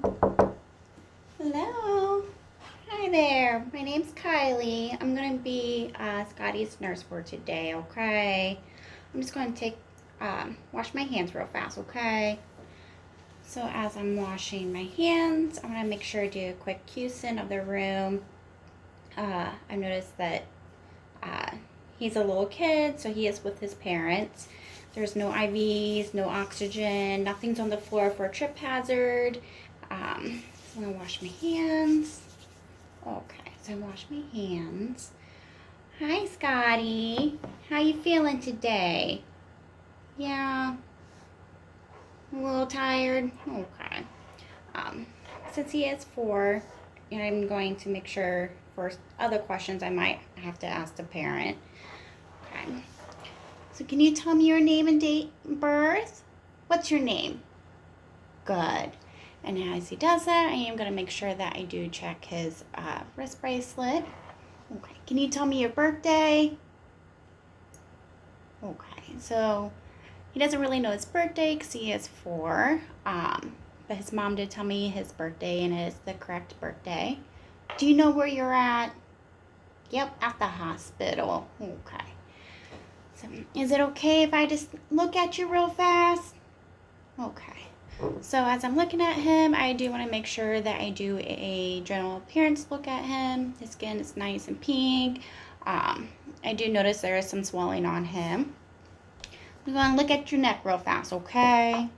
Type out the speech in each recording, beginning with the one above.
Hello. Hi there. My name's Kylie. I'm going to be Scottie's nurse for today, okay? I'm just going to wash my hands real fast, okay? So as I'm washing my hands, I'm going to make sure to do a quick Q-sin of the room. I noticed that uh, he's a little kid, so he is with his parents. There's no IVs, no oxygen, nothing's on the floor for a trip hazard. So I'm going to wash my hands. Okay, so I wash my hands. Hi, Scottie. How you feeling today? Yeah, a little tired. Okay. Since he is 4, I'm going to make sure for other questions I might have to ask the parent. Okay. So can you tell me your name and date of birth? What's your name? Good. And as he does that, I am going to make sure that I do check his wrist bracelet. Okay. Can you tell me your birthday? Okay. So he doesn't really know his birthday because he is 4. But his mom did tell me his birthday and it is the correct birthday. Do you know where you're at? Yep, at the hospital. Okay. So is it okay if I just look at you real fast? Okay. So as I'm looking at him, I do want to make sure that I do a general appearance look at him. His skin is nice and pink. I do notice there is some swelling on him. I'm going to look at your neck real fast, okay?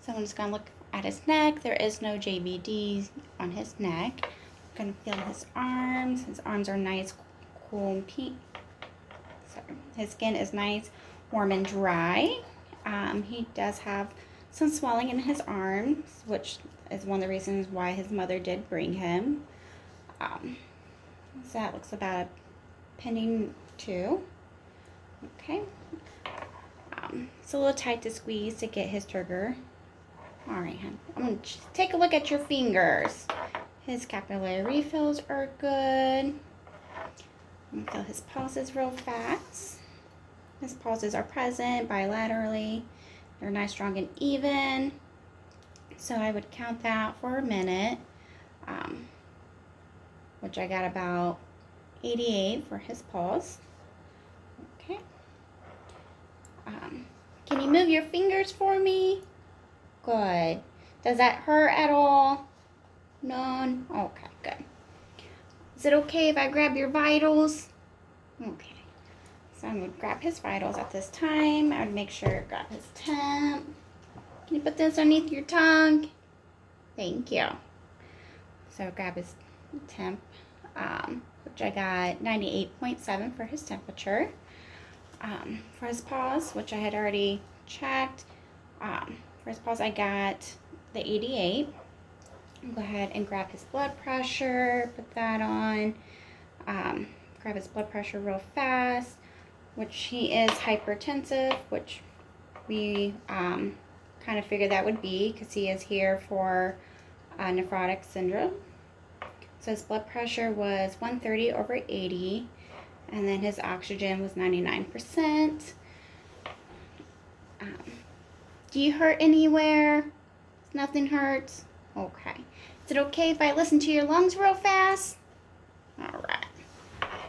So I'm just going to look at his neck. There is no JBD on his neck. I'm going to feel his arms. His arms are nice, cool, and pink. So his skin is nice, warm, and dry. He does have some swelling in his arms, which is one of the reasons why his mother did bring him. So that looks about pending 2. Okay. It's a little tight to squeeze to get his trigger. All right, hon. I'm going to take a look at your fingers. His capillary refills are good. I'm going to feel his pulses real fast. His pulses are present bilaterally. They're nice, strong, and even. So I would count that for a minute, which I got about 88 for his pulse. Okay. Can you move your fingers for me? Good. Does that hurt at all? None? Okay, good. Is it okay if I grab your vitals? Okay. So I'm going to grab his vitals at this time. I would make sure to grab his temp. Can you put this underneath your tongue? Thank you. So grab his temp, which I got 98.7 for his temperature. For his pulse, which I had already checked, for his pulse I got the 88. I'll go ahead and grab his blood pressure, put that on, grab his blood pressure real fast, which he is hypertensive, which we kind of figured that would be because he is here for Nephrotic Syndrome. So his blood pressure was 130/80, and then his oxygen was 99%. Do you hurt anywhere? Nothing hurts? Okay. Is it okay if I listen to your lungs real fast? All right.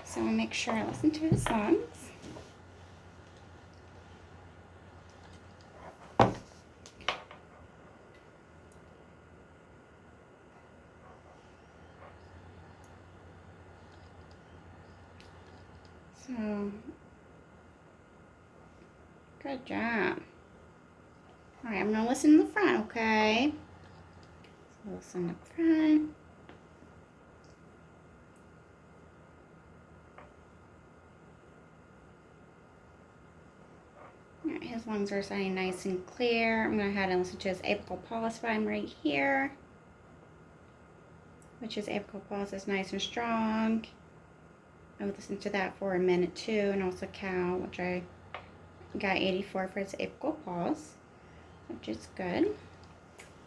So I'll make sure I listen to his lungs. So, good job. All right, I'm going to listen in the front, okay? So listen up front. All right, his lungs are sounding nice and clear. I'm going to go ahead and listen to his apical pulse volume right here, which his apical pulse is nice and strong. I would listen to that for a minute too, and also count, which I got 84 for his apical pulse, which is good.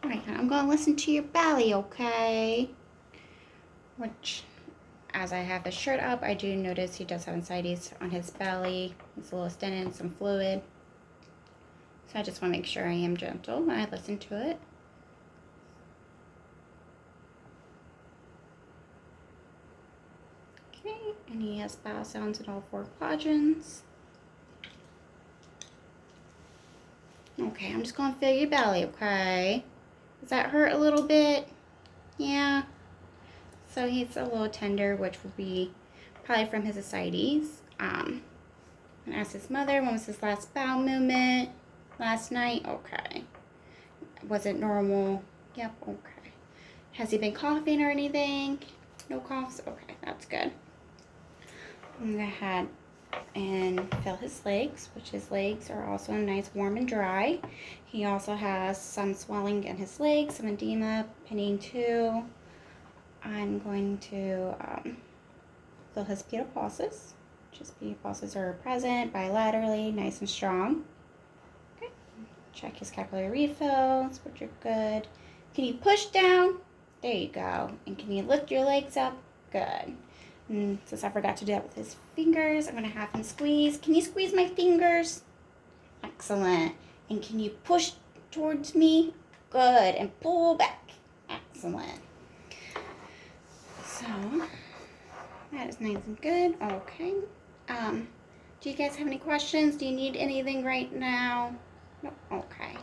All right, I'm going to listen to your belly, okay? Which, as I have his shirt up, I do notice he does have ascites on his belly. It's a little distended and some fluid. So I just want to make sure I am gentle when I listen to it. Okay, and he has bowel sounds in all 4 quadrants. Okay, I'm just going to feel your belly, okay? Does that hurt a little bit? Yeah. So he's a little tender, which would be probably from his ascites. And ask his mother, when was his last bowel movement? Last night? Okay. Was it normal? Yep, okay. Has he been coughing or anything? No coughs? Okay, that's good. I'm going to head and feel his legs, which his legs are also nice, warm, and dry. He also has some swelling in his legs, some edema, pinning too. I'm going to feel his pedal pulses. His pedal pulses are present bilaterally, nice and strong. Okay. Check his capillary refills, which are good. Can you push down? There you go. And can you lift your legs up? Good. And since I forgot to do that with his fingers, I'm going to have him squeeze. Can you squeeze my fingers? Excellent. And can you push towards me? Good. And pull back. Excellent. So, that is nice and good. Okay. Do you guys have any questions? Do you need anything right now? No? Okay.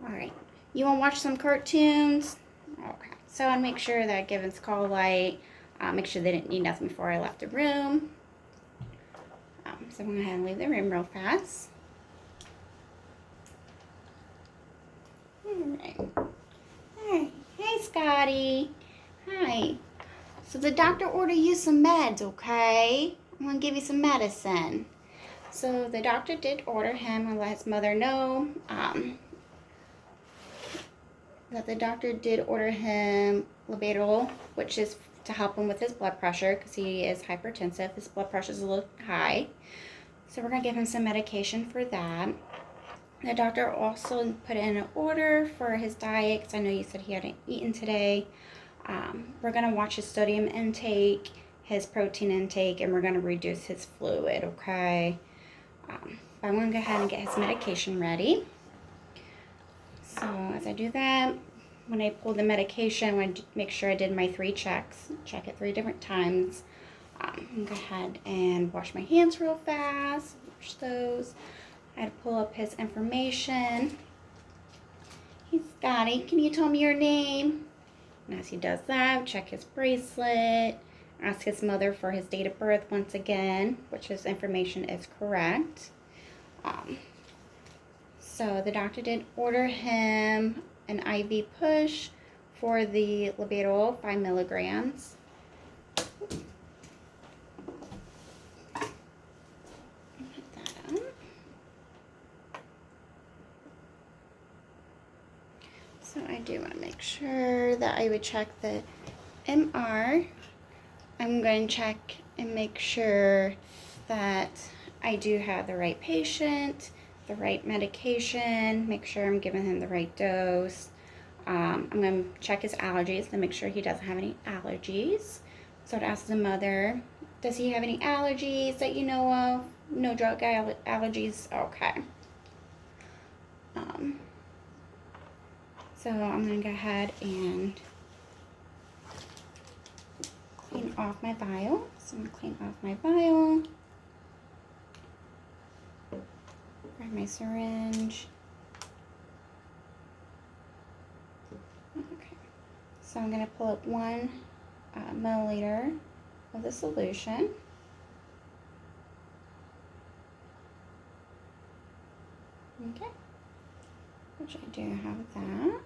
All right. You want to watch some cartoons? Okay. So I'll make sure that Given's call light. Make sure they didn't need nothing before I left the room. So I'm going to go ahead and leave the room real fast. Alright. Alright. Hey, Scottie. Hi. So the doctor ordered you some meds, okay? I'm going to give you some medicine. So the doctor did order him and let his mother know that the doctor did order him labetalol, which is to help him with his blood pressure because he is hypertensive. His blood pressure is a little high. So we're going to give him some medication for that. The doctor also put in an order for his diet because I know you said he hadn't eaten today. We're going to watch his sodium intake, his protein intake, and we're going to reduce his fluid, okay? But I'm going to go ahead and get his medication ready. So as I do that, when I pull the medication, I want to make sure I did my 3 checks. Check it 3 different times. I'm going to go ahead and wash my hands real fast. Wash those. I had to pull up his information. Hey, Scottie, can you tell me your name? And as he does that, check his bracelet. Ask his mother for his date of birth once again, which his information is correct. So the doctor did order him an IV push for the labetalol, 5 milligrams. Put that up. So I do want to make sure that I would check the MR. I'm going to check and make sure that I do have the right patient, the right medication, make sure I'm giving him the right dose. I'm going to check his allergies to make sure he doesn't have any allergies. So I'd ask the mother, does he have any allergies that you know of? No drug allergies? Okay. So I'm going to go ahead and clean off my vial. So I'm going to clean off my vial. Grab my syringe. Okay. So I'm going to pull up 1 milliliter of the solution. Okay. Which I do have that.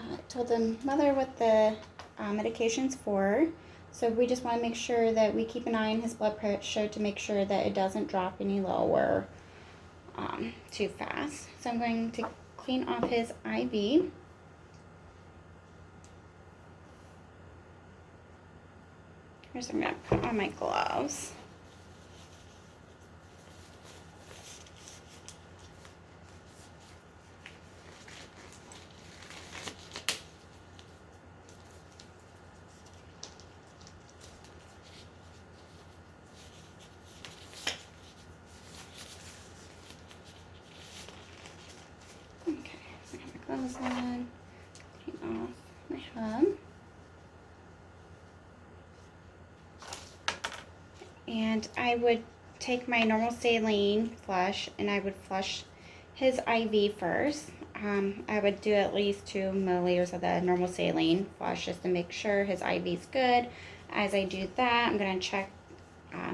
I told the mother what the medication's for. So we just want to make sure that we keep an eye on his blood pressure to make sure that it doesn't drop any lower too fast. So I'm going to clean off his IV. First I'm going to put on my gloves. Gloves on, clean off my hub. And I would take my normal saline flush and I would flush his IV first. I would do at least 2 milliliters of the normal saline flush just to make sure his IV is good. As I do that, I'm going to check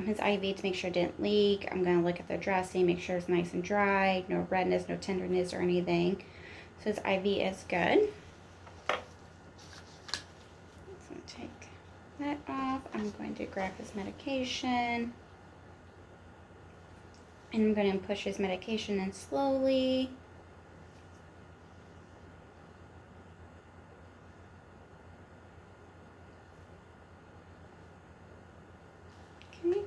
his IV to make sure it didn't leak. I'm going to look at the dressing, make sure it's nice and dry, no redness, no tenderness or anything. So his IV is good. So take that off. I'm going to grab his medication. And I'm going to push his medication in slowly. Okay,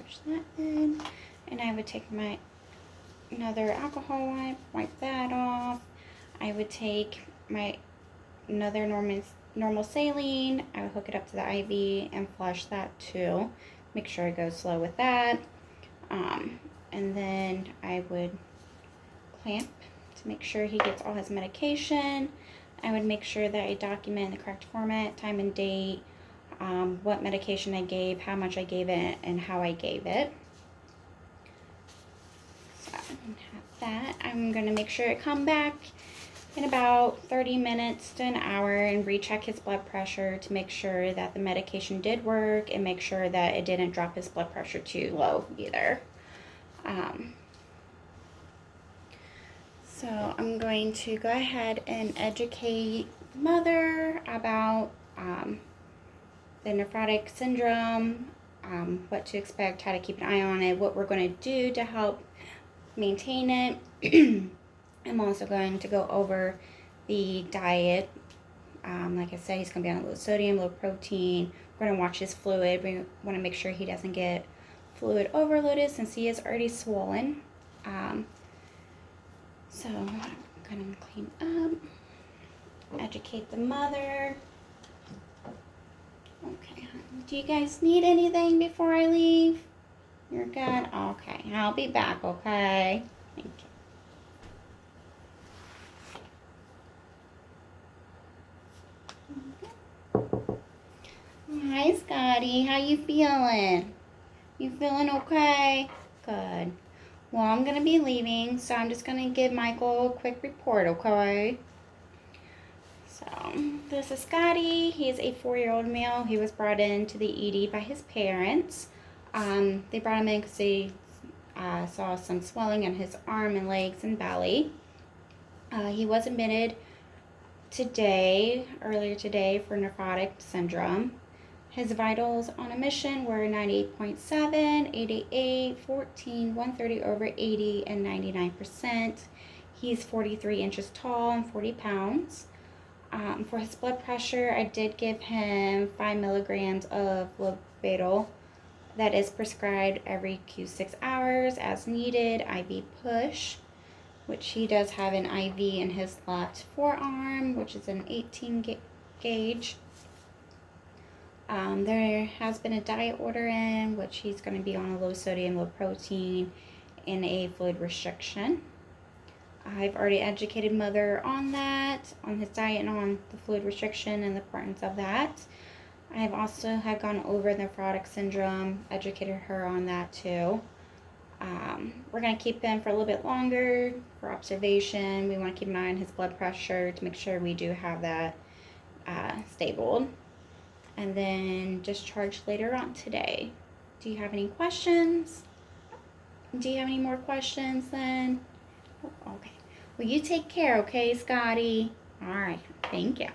push that in. And I would take my another alcohol wipe that off. I would take my another normal saline. I would hook it up to the IV and flush that too. Make sure I go slow with that. And then I would clamp to make sure he gets all his medication. I would make sure that I document the correct format, time and date, what medication I gave, how much I gave it, and how I gave it. So I have that. I'm going to make sure I come back in about 30 minutes to an hour and recheck his blood pressure to make sure that the medication did work and make sure that it didn't drop his blood pressure too low either. So I'm going to go ahead and educate the mother about the nephrotic syndrome, what to expect, how to keep an eye on it, what we're going to do to help maintain it. I'm also going to go over the diet. Like I said, he's going to be on low sodium, low protein. We're going to watch his fluid. We want to make sure he doesn't get fluid overloaded since he is already swollen. So I'm going to clean up, educate the mother. Okay, do you guys need anything before I leave? You're good? Okay, I'll be back, okay? Thank you. Hi, Scottie. How you feeling? You feeling okay? Good. Well, I'm going to be leaving, so I'm just going to give Michael a quick report, okay? So, this is Scottie. He is a 4-year-old male. He was brought into the ED by his parents. They brought him in because they saw some swelling in his arm and legs and belly. He was admitted earlier today, for nephrotic syndrome. His vitals on admission were 98.7, 88, 14, 130 over 80, and 99%. He's 43 inches tall and 40 pounds. For his blood pressure, I did give him 5 milligrams of Lobetal that is prescribed every Q6 hours as needed, IV push, which he does have an IV in his left forearm, which is an 18 gauge. There has been a diet order in, which he's going to be on a low sodium, low protein, and a fluid restriction. I've already educated mother on that, on his diet and on the fluid restriction and the importance of that. I've also gone over nephrotic syndrome, educated her on that too. We're going to keep him for a little bit longer for observation. We want to keep an eye on his blood pressure to make sure we do have that stable. And then discharge later on today. Do you have any questions? Do you have any more questions then? Okay. Well, you take care, okay, Scottie? All right. Thank you.